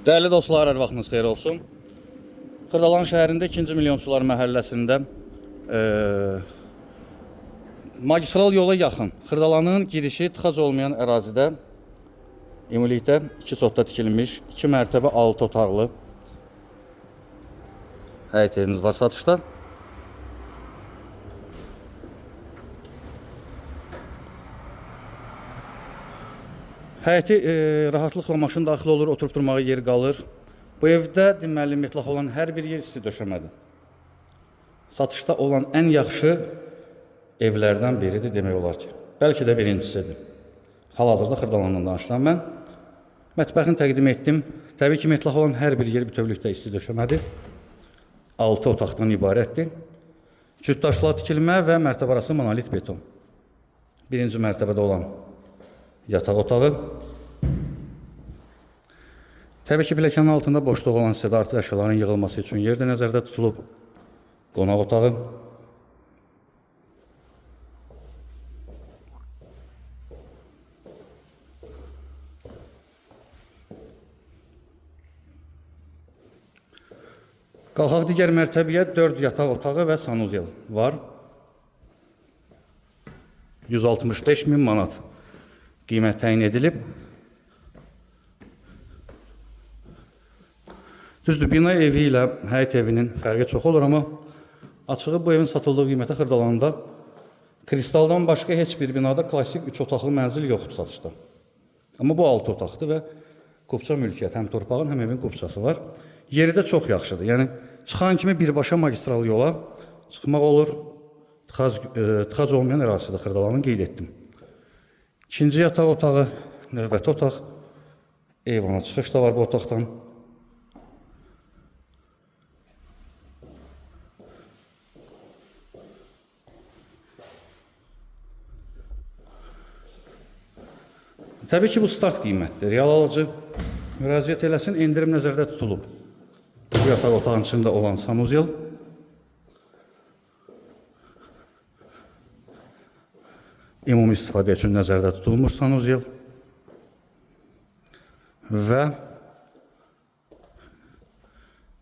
Değerli dostlar, hər vaxtınız xeyir olsun. Xırdalan şəhərində 2-ci Milyonçular məhəlləsində magistral yola yaxın Xırdalanın girişi tıxac olmayan ərazidə ümumilikdə 2 sotda tikilmiş 2 mərtəbə 6 otaqlı həyət eviniz var satışda. Həyəti rahatlıqla maşın daxil olur, oturub durmağa yer qalır. Bu evdə deməli metlaq olan hər bir yer isti döşəmədir. Satışda olan ən yaxşı evlərdən biridir demək olar ki. Bəlkə də birincisidir. Hal-hazırda Xırdalandan danışıram mən. Mətbəxini təqdim etdim. Təbii ki, metlaq olan hər bir yer bütövlükdə isti döşəmədir. 6 otaqdan ibarətdir. Cütdaşla tikilmə və mərtəbə arası monolit beton. Birinci mərtəbədə olan yataq otağı. Təbii ki, pilləkənin altında boşluq olan hissədə artıq əşyaların yığılması üçün yer də nəzərdə tutulub. Qonaq otağı. Qalxaq digər mərtəbəyə 4 yataq otağı və sanuzel var. 165.000 manat qiymət təyin edilib. Düzdür, bina evi ilə həyət evinin fərqi çox olur, amma açığı bu evin satıldığı qiymətə Xırdalanında kristaldan başqa heç bir binada klassik 3 otaqlı mənzil yoxdur satışda. Amma bu 6 otaqdır və qupça mülkiyyət, həm torpağın, həm evin qupçası var. Yeri də çox yaxşıdır. Yəni çıxan kimi birbaşa magistral yola çıxmaq olur. Tıxac olmayan ərazisidə Xırdalanı qeyd etdim. İkinci yataq otağı, növbəti otaq, eyvana çıxış da var bu otaqdan. Təbii ki, bu start qiymətdir. Real alıcı müraciət eləsin, endirim nəzərdə tutulub. Bu yataq otağın içində olan sanuzel. Ümumi istifadə üçün nəzərdə tutulmuş sanuzel. Və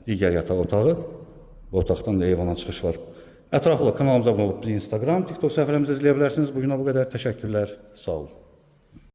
digər yataq otağı. Bu otaqdan da eyvana çıxış var. Ətraflı kanalımıza abunə olub bizi Instagram, TikTok səhifələrimizdə izləyə bilərsiniz. Bugünə bu qədər. Təşəkkürlər. Sağ olun.